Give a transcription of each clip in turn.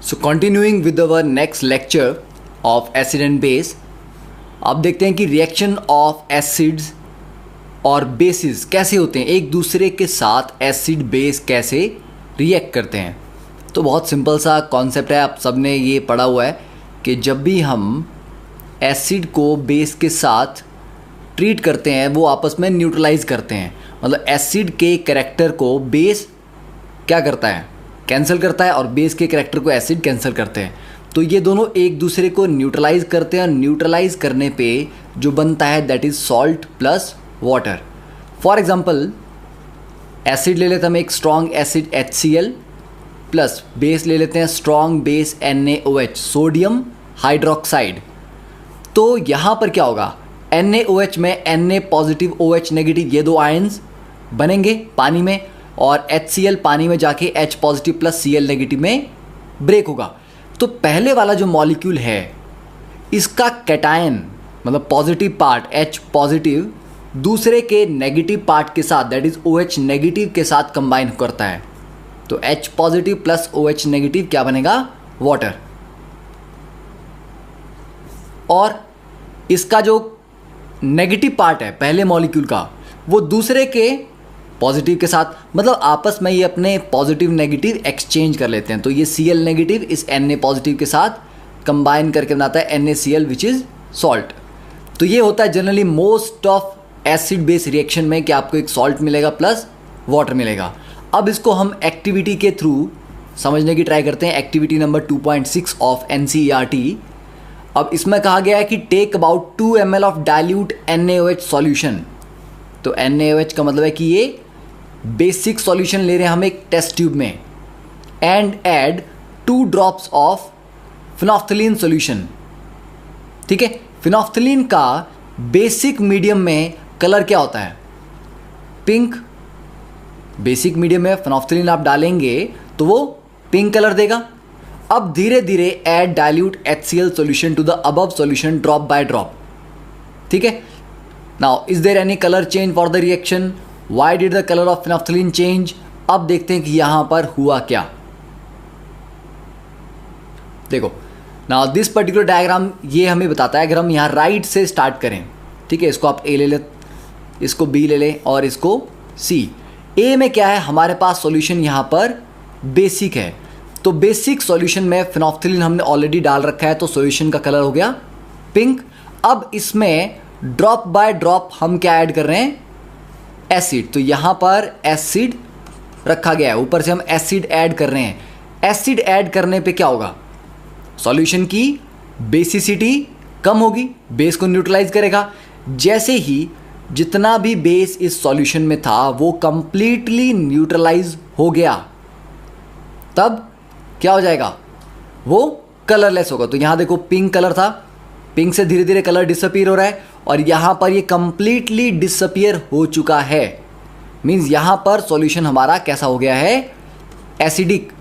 So continuing with our next lecture of acid and base, अब देखते हैं कि रिएक्शन ऑफ एसिड्स और बेसिस कैसे होते हैं, एक दूसरे के साथ एसिड बेस कैसे रिएक्ट करते हैं। तो बहुत सिंपल सा कॉन्सेप्ट है, आप सब ने ये पढ़ा हुआ है कि जब भी हम एसिड को बेस के साथ ट्रीट करते हैं वो आपस में न्यूट्रलाइज करते हैं। मतलब एसिड के कैरेक्टर को बेस क्या करता है, कैंसिल करता है, और बेस के कैरेक्टर को एसिड कैंसिल करते हैं। तो ये दोनों एक दूसरे को न्यूट्रलाइज करते हैं और न्यूट्रलाइज करने पे जो बनता है that is salt plus water. For example acid ले लेते हैं हम, एक strong acid HCl plus base ले लेते हैं strong base NaOH, sodium hydroxide. तो यहाँ पर क्या होगा, NaOH में Na पॉजिटिव OH नेगेटिव ये दो आयंस बनेंगे पानी में, और HCl पानी में जाके H positive plus Cl negative में ब्रेक होगा। तो पहले वाला जो मॉलिक्यूल है इसका कैटायन मतलब पॉजिटिव पार्ट H पॉजिटिव दूसरे के नेगेटिव पार्ट के साथ दैट इज OH नेगेटिव के साथ कंबाइन करता है। तो H positive plus OH negative क्या बनेगा, वाटर। और इसका जो नेगेटिव पार्ट है पहले मॉलिक्यूल का वो दूसरे के पॉजिटिव के साथ, मतलब आपस में ये अपने पॉजिटिव नेगेटिव एक्सचेंज कर लेते हैं। तो ये Cl नेगेटिव इस Na पॉजिटिव के साथ कंबाइन करके बनाता है NaCl विच इज़ सॉल्ट। तो ये होता है generally most of acid base reaction में कि आपको एक सॉल्ट मिलेगा प्लस वाटर मिलेगा। अब इसको हम एक्टिविटी के थ्रू समझने की ट्राई करते हैं। Activity number 2.6 of NCERT। अब इसमें कहा गया है कि take about 2 ml of dilute NaOH solution. तो NaOH का मतलब है कि ये बेसिक सॉल्यूशन ले रहे हैं हम एक टेस्ट ट्यूब में, and add 2 drops of phenolphthalein solution. ठीक है, फिनोफ्थलीन का बेसिक मीडियम में कलर क्या होता है, पिंक। बेसिक मीडियम में फिनोफ्थलीन आप डालेंगे तो वो पिंक कलर देगा। अब धीरे धीरे add dilute HCl solution to the above solution drop by drop. ठीक है, now is there any colour change for the reaction, why did the colour of phenolphthalein change. अब देखते हैं कि यहां पर हुआ क्या। देखो नाउ दिस पर्टिकुलर डायग्राम ये हमें बताता है, अगर हम यहां राइट से स्टार्ट करें, ठीक है, इसको आप A ले ले, इसको B ले लें और इसको C। A में क्या है, हमारे पास सॉल्यूशन यहां पर बेसिक है। तो बेसिक सॉल्यूशन में फिनोफ्थलीन हमने ऑलरेडी डाल रखा है, तो सॉल्यूशन का कलर हो गया पिंक। अब इसमें ड्रॉप बाय ड्रॉप हम क्या ऐड कर रहे हैं, एसिड। तो यहां पर एसिड रखा गया है, ऊपर से हम एसिड ऐड कर रहे हैं। एसिड ऐड करने पे क्या होगा, सॉल्यूशन की बेसिसिटी कम होगी, बेस को न्यूट्रलाइज करेगा। जैसे ही जितना भी बेस इस सॉल्यूशन में था वो कंप्लीटली न्यूट्रलाइज हो गया, तब क्या हो जाएगा, वो कलरलेस होगा। तो यहां देखो पिंक कलर था, पिंक से धीरे धीरे कलर डिसअपीयर हो रहा है, और यहां पर ये कंप्लीटली डिसअपीयर हो चुका है। मींस यहां पर सॉल्यूशन हमारा कैसा हो गया है, एसिडिक।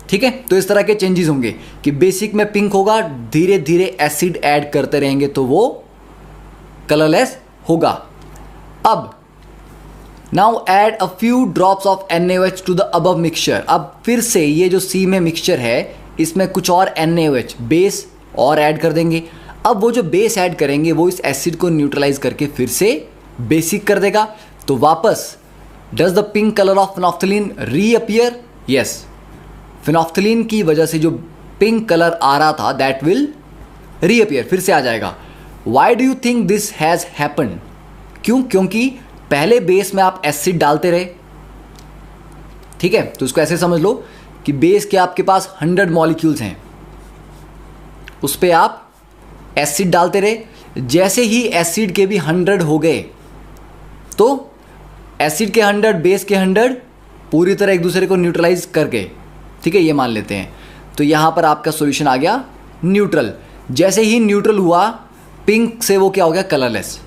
ठीक है, तो इस तरह के चेंजेस होंगे कि बेसिक में पिंक होगा, धीरे धीरे एसिड ऐड करते रहेंगे तो वो कलरलेस होगा। अब now add a few drops of NaOH to the above mixture. अब फिर से ये जो C में मिक्सचर है इसमें कुछ और NaOH बेस और ऐड कर देंगे। अब वो जो बेस ऐड करेंगे वो इस एसिड को न्यूट्रलाइज करके फिर से बेसिक कर देगा। तो वापस does the pink colour of phenolphthalein reappear, yes, phenolphthalein की वजह से जो पिंक कलर आ रहा था दैट विल रीअपियर, फिर से आ जाएगा। Why do you think this has happened, क्यों, क्योंकि पहले बेस में आप एसिड डालते रहे। ठीक है, तो इसको ऐसे समझ लो कि बेस के आपके पास 100 मॉलिक्यूल्स हैं, उस पर आप एसिड डालते रहे। जैसे ही एसिड के भी 100 हो गए तो एसिड के 100 बेस के 100 पूरी तरह एक दूसरे को न्यूट्रलाइज कर गए। ठीक है, ये मान लेते हैं। तो यहां पर आपका सॉल्यूशन आ गया न्यूट्रल। जैसे ही न्यूट्रल हुआ पिंक से वो क्या हो गया, कलरलेस।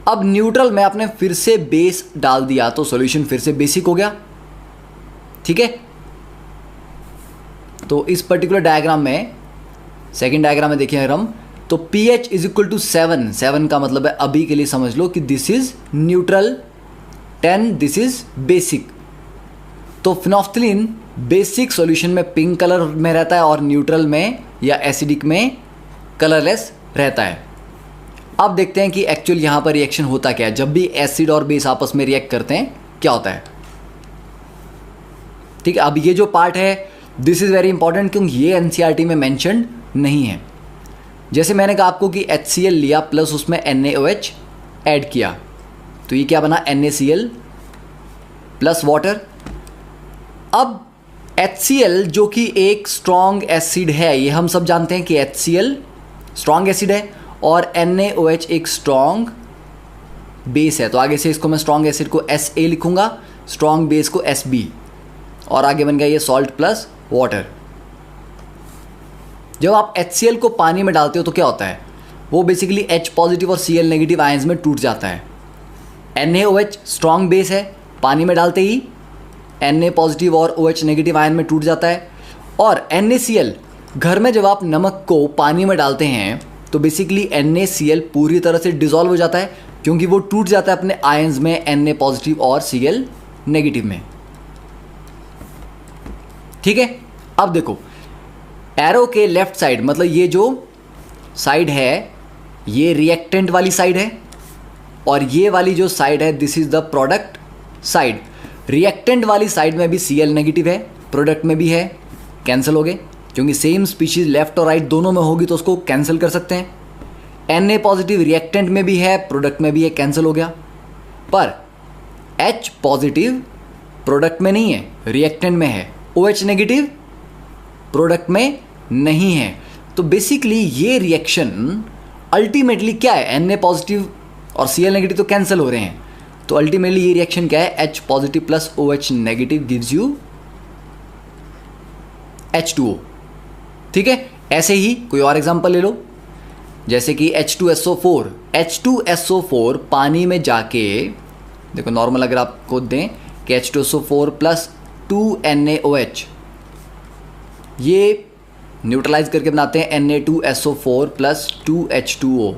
अब न्यूट्रल में आपने फिर से बेस डाल दिया तो सॉल्यूशन फिर से बेसिक हो गया। ठीक है, तो इस पर्टिकुलर डायग्राम में, सेकेंड डायग्राम में देखिए अगर हम, तो pH इज इक्वल टू 7 का मतलब है अभी के लिए समझ लो कि this is neutral, 10 this is basic. तो फिनोफ्थलीन बेसिक सॉल्यूशन में पिंक कलर में रहता है और न्यूट्रल में या एसिडिक में कलरलेस रहता है। अब देखते हैं कि एक्चुअल यहाँ पर रिएक्शन होता क्या है। जब भी एसिड और बेस आपस में रिएक्ट करते हैं क्या होता है, ठीक है। अब ये जो पार्ट है दिस इज़ वेरी इंपॉर्टेंट क्योंकि ये एनसीईआरटी में मेंशन्ड नहीं है। जैसे मैंने कहा आपको कि HCl लिया प्लस उसमें NaOH ऐड किया, तो ये क्या बना, NaCl प्लस वाटर। अब HCl जो कि एक स्ट्रॉन्ग एसिड है, ये हम सब जानते हैं कि HCl स्ट्रॉन्ग एसिड है और NaOH एक स्ट्रॉन्ग बेस है। तो आगे से इसको मैं स्ट्रॉन्ग एसिड को SA लिखूंगा, स्ट्रॉन्ग बेस को SB, और आगे बन गया ये सॉल्ट प्लस वाटर। जब आप HCl को पानी में डालते हो तो क्या होता है, वो बेसिकली H पॉजिटिव और Cl नेगेटिव आयंस में टूट जाता है। NaOH स्ट्रॉन्ग बेस है, पानी में डालते ही Na पॉजिटिव और OH नेगेटिव आयन में टूट जाता है। और NaCl, घर में जब आप नमक को पानी में डालते हैं तो बेसिकली NaCl पूरी तरह से डिसॉल्व हो जाता है क्योंकि वो टूट जाता है अपने आयंस में Na पॉजिटिव और Cl नेगेटिव में, ठीक है। अब देखो एरो के लेफ्ट साइड, मतलब ये जो साइड है ये रिएक्टेंट वाली साइड है और ये वाली जो साइड है this is the product side. Reactant वाली साइड में भी Cl नेगेटिव है, प्रोडक्ट में भी है, कैंसिल हो गए क्योंकि सेम स्पीशीज लेफ्ट और राइट दोनों में होगी तो उसको कैंसिल कर सकते हैं। Na पॉजिटिव रिएक्टेंट में भी है, प्रोडक्ट में भी है, कैंसिल हो गया। पर H पॉजिटिव प्रोडक्ट में नहीं है, रिएक्टेंट में है। OH नेगेटिव प्रोडक्ट में नहीं है। तो बेसिकली ये रिएक्शन अल्टीमेटली क्या है, Na पॉजिटिव और Cl नेगेटिव तो कैंसिल हो रहे हैं, तो अल्टीमेटली ये रिएक्शन क्या है, H positive plus OH negative gives you H2O, ठीक है। ऐसे ही कोई और एग्जांपल ले लो, जैसे कि H2SO4। H2SO4 पानी में जाके देखो, नॉर्मल अगर आपको दें कि H2SO4 प्लस 2NaOH, ये न्यूट्रलाइज करके बनाते हैं Na2SO4 प्लस 2H2O,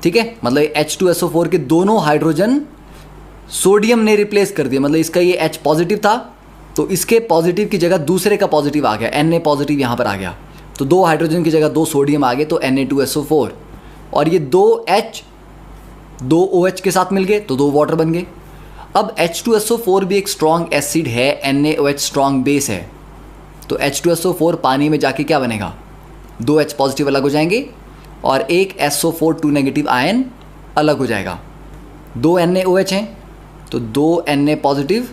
ठीक है। मतलब H2SO4 के दोनों हाइड्रोजन सोडियम ने रिप्लेस कर दिया, मतलब इसका ये H पॉजिटिव था तो इसके पॉजिटिव की जगह दूसरे का पॉजिटिव आ गया, Na पॉजिटिव यहाँ पर आ गया, तो दो हाइड्रोजन की जगह दो सोडियम आ गए, तो Na2SO4, और ये दो H दो OH के साथ मिल गए तो दो वाटर बन गए। अब H2SO4 भी एक स्ट्रॉन्ग एसिड है, NaOH स्ट्रॉन्ग बेस है, तो H2SO4 पानी में जाके क्या बनेगा, दो H पॉजिटिव अलग हो जाएंगे और एक SO4 2 नेगेटिव आयन अलग हो जाएगा। दो NaOH हैं तो दो Na पॉजिटिव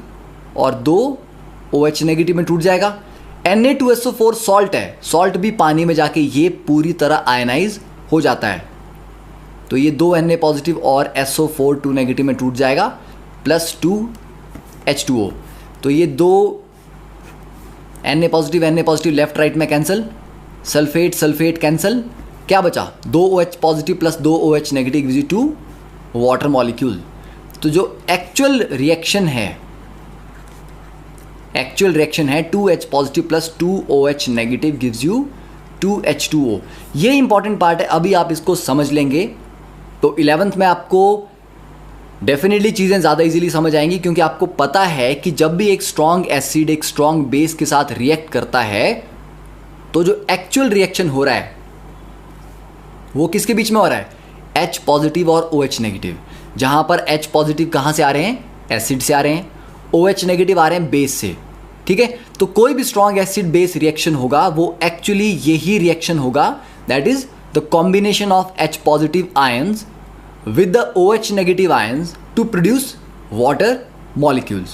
और दो OH नेगेटिव में टूट जाएगा। Na2SO4 सॉल्ट है, सॉल्ट भी पानी में जाके ये पूरी तरह आयनाइज हो जाता है, तो ये दो Na पॉजिटिव और SO4 2 नेगेटिव में टूट जाएगा प्लस 2 H2O, तो ये दो Na पॉजिटिव लेफ्ट राइट में कैंसिल, सल्फेट सल्फेट कैंसिल, क्या बचा, दो OH पॉजिटिव प्लस दो OH negative gives you 2 water molecule. तो जो एक्चुअल रिएक्शन है 2H positive plus 2 OH negative gives you 2 H2O। ये इंपॉर्टेंट पार्ट है, अभी आप इसको समझ लेंगे तो 11th में आपको डेफिनेटली चीज़ें ज़्यादा इजीली समझ आएंगी, क्योंकि आपको पता है कि जब भी एक स्ट्रॉन्ग एसिड एक स्ट्रॉन्ग बेस के साथ रिएक्ट करता है तो जो एक्चुअल रिएक्शन हो रहा है वो किसके बीच में हो रहा है, H पॉजिटिव और OH नेगेटिव। जहाँ पर H पॉजिटिव कहाँ से आ रहे हैं, एसिड से आ रहे हैं, OH नेगेटिव आ रहे हैं बेस से, ठीक है। तो कोई भी स्ट्रॉन्ग एसिड बेस रिएक्शन होगा वो एक्चुअली यही रिएक्शन होगा, that is the combination of H positive ions with the OH negative ions to produce water molecules,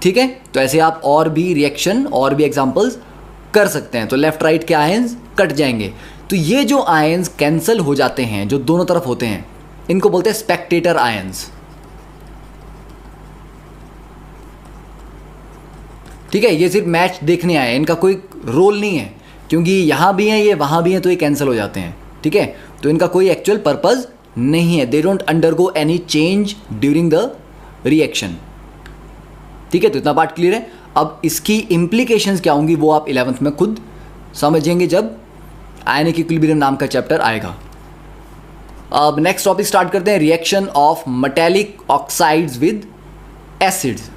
ठीक है। तो ऐसे आप और भी रिएक्शन और भी एग्जांपल्स कर सकते हैं। तो लेफ्ट राइट के आयंस कट जाएंगे, तो ये जो आयंस कैंसिल हो जाते हैं जो दोनों तरफ होते हैं इनको बोलते हैं स्पेक्टेटर आयंस, ठीक है। ये सिर्फ मैच देखने आए, इनका कोई रोल नहीं है, क्योंकि यहाँ भी हैं ये वहाँ भी हैं तो ये कैंसिल हो जाते हैं, ठीक है। तो इनका कोई एक्चुअल पर्पस नहीं है, they don't undergo any change during the reaction, ठीक है। तो इतना पार्ट क्लियर है। अब इसकी इम्प्लीकेशंस क्या होंगी वो आप 11th में खुद समझेंगे जब आयनिक इक्विलिब्रियम नाम का चैप्टर आएगा। अब नेक्स्ट टॉपिक स्टार्ट करते हैं, reaction of metallic oxides with acids.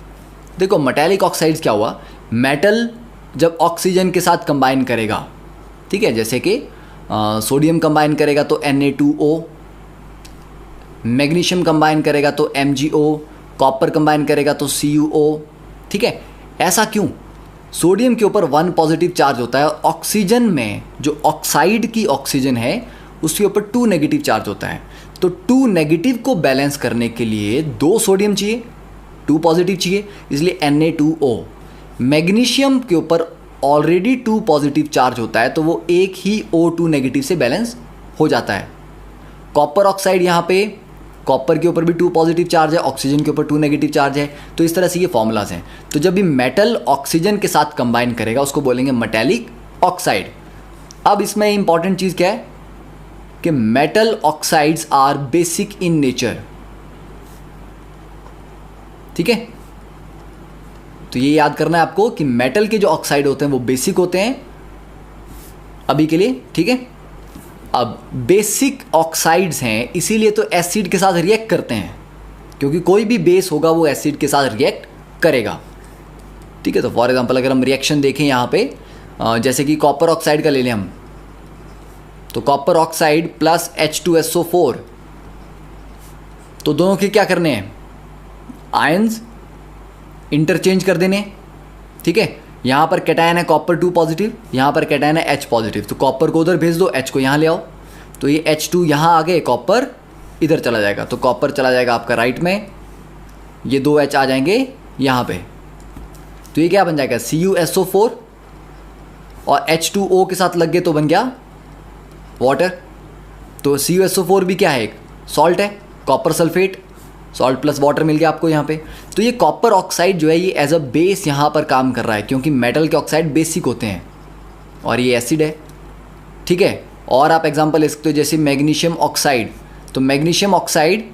देखो मेटालिक ऑक्साइड्स क्या हुआ, मेटल जब ऑक्सीजन के साथ कंबाइन करेगा, ठीक है, जैसे कि सोडियम कंबाइन करेगा तो Na2O, मैग्नीशियम कंबाइन करेगा तो MgO, कॉपर कंबाइन करेगा तो CuO, ठीक है। ऐसा क्यों? सोडियम के ऊपर 1 पॉजिटिव चार्ज होता है और ऑक्सीजन में जो ऑक्साइड की ऑक्सीजन है उसके ऊपर 2 नेगेटिव चार्ज होता है। तो 2 नेगेटिव को बैलेंस करने के लिए 2 सोडियम चाहिए, 2 पॉजिटिव चाहिए, इसलिए Na2O। मैग्नीशियम के ऊपर ऑलरेडी 2 पॉजिटिव चार्ज होता है तो वो एक ही O2 नेगेटिव से बैलेंस हो जाता है। कॉपर ऑक्साइड, यहाँ पे कॉपर के ऊपर भी 2 पॉजिटिव चार्ज है, ऑक्सीजन के ऊपर 2 नेगेटिव चार्ज है। तो इस तरह से ये फॉर्मूलाज हैं। तो जब भी मेटल ऑक्सीजन के साथ कंबाइन करेगा उसको बोलेंगे मेटालिक ऑक्साइड। अब इसमें इंपॉर्टेंट चीज़ क्या है कि metal oxides are basic in nature, ठीक है। तो ये याद करना है आपको कि मेटल के जो ऑक्साइड होते हैं वो बेसिक होते हैं अभी के लिए, ठीक है। अब बेसिक ऑक्साइड्स हैं इसीलिए तो एसिड के साथ रिएक्ट करते हैं, क्योंकि कोई भी बेस होगा वो एसिड के साथ रिएक्ट करेगा, ठीक है। तो फॉर एग्जांपल अगर हम रिएक्शन देखें यहाँ पे, जैसे कि कॉपर ऑक्साइड का ले लें हम, तो कॉपर ऑक्साइड प्लस H2SO4, तो दोनों के क्या करने हैं, आयंस इंटरचेंज कर देने, ठीक है। यहाँ पर कैटायन है कॉपर 2 पॉजिटिव, यहाँ पर कैटायन है H पॉजिटिव, तो कॉपर को उधर भेज दो, H को यहाँ ले आओ, तो ये H2 यहाँ आ गए, कॉपर इधर चला जाएगा, तो कॉपर चला जाएगा आपका राइट में, ये 2 H आ जाएंगे यहाँ पे, तो ये क्या बन जाएगा CuSO4 और H2O के साथ लग गए तो बन गया वाटर। तो CuSO4 भी क्या है, एक सॉल्ट है, copper sulphate, salt plus water मिल गया आपको यहाँ पे। तो ये कॉपर ऑक्साइड जो है ये एज अ बेस यहाँ पर काम कर रहा है, क्योंकि मेटल के ऑक्साइड बेसिक होते हैं और ये एसिड है, ठीक है। और आप एग्जांपल ले सकते हो जैसे मैग्नीशियम ऑक्साइड, तो मैग्नीशियम ऑक्साइड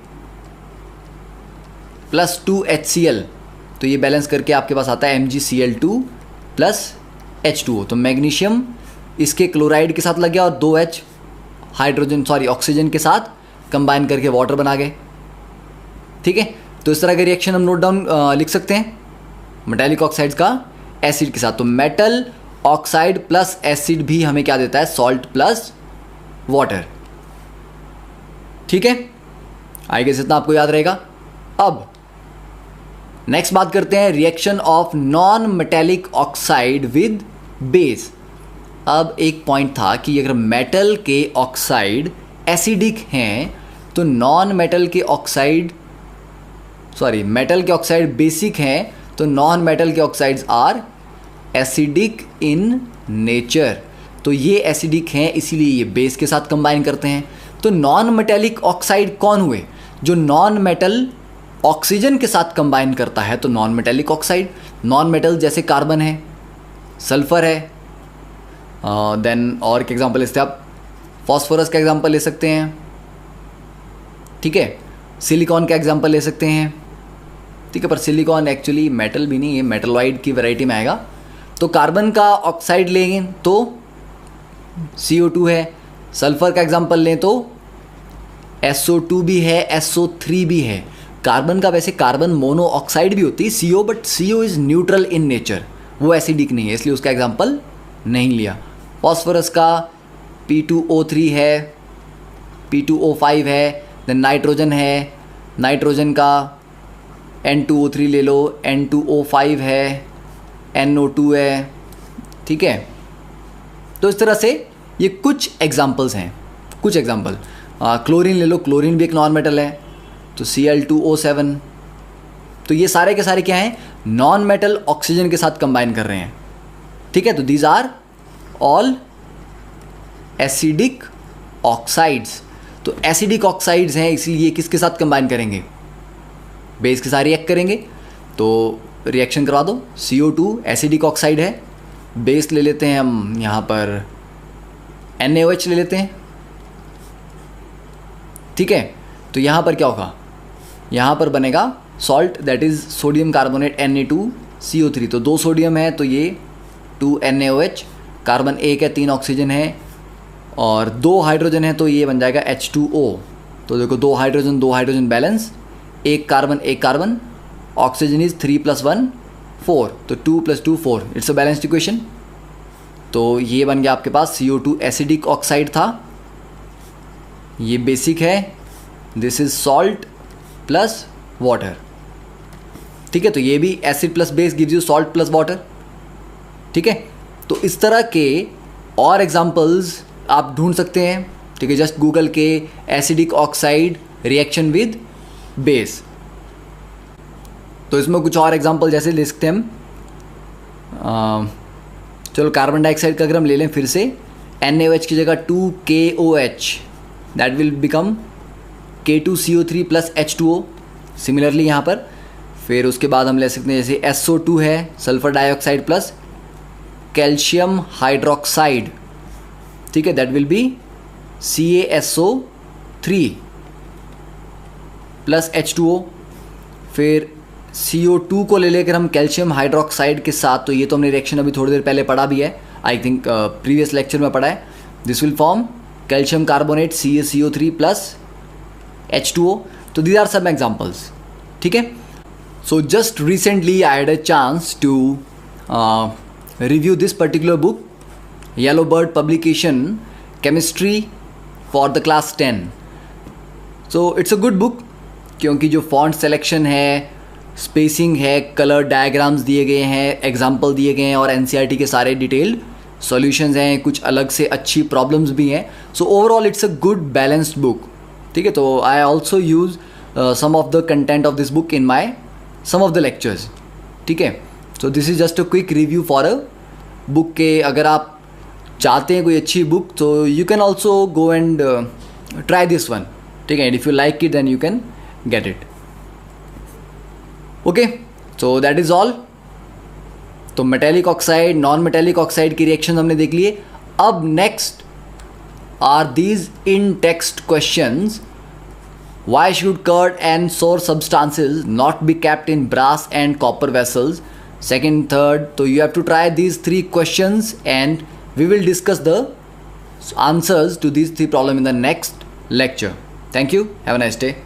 प्लस 2HCl, तो ये बैलेंस करके आपके पास आता है MgCl2 प्लस H2O। तो मैग्नीशियम इसके क्लोराइड के साथ लग गया और 2H ऑक्सीजन के साथ कंबाइन करके वाटर बना गए, ठीक है। तो इस तरह का रिएक्शन हम नोट डाउन लिख सकते हैं मेटालिक ऑक्साइड्स का एसिड के साथ। तो मेटल ऑक्साइड प्लस एसिड भी हमें क्या देता है, सॉल्ट प्लस वाटर, ठीक है। आई गेस इतना आपको याद रहेगा। अब नेक्स्ट बात करते हैं reaction of non metallic oxide with base. अब एक पॉइंट था कि अगर मेटल के ऑक्साइड एसिडिक हैं तो मेटल के ऑक्साइड बेसिक हैं, तो नॉन मेटल के oxides are acidic in nature. तो ये एसिडिक हैं इसीलिए ये बेस के साथ कंबाइन करते हैं। तो नॉन मेटेलिक ऑक्साइड कौन हुए, जो नॉन मेटल ऑक्सीजन के साथ कंबाइन करता है, तो non metallic oxide. Non metal जैसे कार्बन है, सल्फर है, देन और एक एग्जांपल इससे आप फॉस्फोरस का एग्जांपल ले सकते हैं, ठीक है। सिलिकॉन का एग्जांपल ले सकते हैं, ठीक है। पर सिलिकॉन एक्चुअली मेटल भी नहीं है, मेटलॉइड की वैरायटी में आएगा। तो कार्बन का ऑक्साइड लेंगे तो CO2 है, सल्फर का एग्जांपल लें तो SO2 भी है, SO3 भी है। कार्बन का वैसे कार्बन मोनो ऑक्साइड भी होती है CO, but CO is neutral in nature, वो एसिडिक नहीं है, इसलिए उसका एग्जांपल नहीं लिया। फॉस्फोरस का P2O3 है, P2O5 है, देन नाइट्रोजन है, नाइट्रोजन का N2O3 ले लो, N2O5 है, NO2 है, ठीक है। तो इस तरह से ये कुछ एग्जांपल्स हैं, कुछ एग्जांपल। क्लोरीन ले लो, क्लोरीन भी एक नॉन मेटल है, तो Cl2O7। तो ये सारे के सारे क्या हैं, नॉन मेटल ऑक्सीजन के साथ कंबाइन कर रहे हैं, ठीक है। तो these are all acidic oxides. तो एसिडिक ऑक्साइड्स हैं इसलिए किसके साथ कंबाइन करेंगे, बेस के साथ रिएक्ट करेंगे। तो रिएक्शन करवा दो, CO2 एसिडिक ऑक्साइड है, बेस ले लेते हैं हम यहाँ पर NaOH ले लेते हैं, ठीक है। तो यहाँ पर क्या होगा, यहाँ पर बनेगा salt, that is sodium carbonate Na2CO3। तो 2 सोडियम है तो ये 2 NaOH, कार्बन 1 है, 3 ऑक्सीजन है और 2 हाइड्रोजन है, तो ये बन जाएगा H2O। तो देखो 2 hydrogen balance, 1 carbon, oxygen is 3 + 1 4, तो 2 + 2 4, इट्स अ बैलेंस्ड इक्वेशन। तो ये बन गया आपके पास CO2 एसिडिक ऑक्साइड था, ये बेसिक है, this is salt plus water. ठीक है, तो ये भी acid plus base gives you salt plus water. ठीक है, तो इस तरह के और एग्जांपल्स आप ढूंढ सकते हैं। ठीक है, जस्ट गूगल के acidic oxide reaction with base. तो इसमें कुछ और एग्जांपल जैसे ले सकते हैं हम। चलो कार्बन डाइऑक्साइड का अगर हम ले लें फिर से, NaOH की जगह 2KOH, that will become K2CO3 + H2O। Similarly यहाँ पर फिर उसके बाद हम ले सकते हैं जैसे SO2 है, sulphur dioxide plus calcium hydroxide. ठीक है, that will be CaSO3 + H2O। फिर CO2 को ले लेकर हम कैल्शियम हाइड्रोक्साइड के साथ, तो ये तो हमने रिएक्शन अभी थोड़ी देर पहले पढ़ा भी है, आई थिंक प्रीवियस लेक्चर में पढ़ा है। This will form calcium carbonate CaCO3 + H2O। तो दीज आर सम एग्जाम्पल्स। ठीक है, so just recently I had a chance to review this particular book, yellow bird publication, chemistry for the class 10। So it's a good book, क्योंकि जो font selection है, spacing है, colour diagrams दिए गए हैं, example दिए गए हैं और NCERT के सारे डिटेल्ड सॉल्यूशंस हैं, कुछ अलग से अच्छी प्रॉब्लम्स भी हैं। So overall it's a good balanced book. ठीक है, तो I also use some of the content of this book in my some of the lectures. ठीक है, so this is just a quick review for a book के। अगर आप चाहते हैं कोई अच्छी बुक, तो you can also go and try this one. ठीक है, and if you like it then you can get it. Okay, so that is all. तो metallic oxide, non metallic oxide की रिएक्शन हमने देख लिए। अब next are these in text questions. Why should curd and sour substances not be kept in brass and copper vessels? Second, third, so you have to try these 3 questions and we will discuss the answers to these 3 problems in the next lecture. Thank you. Have a nice day.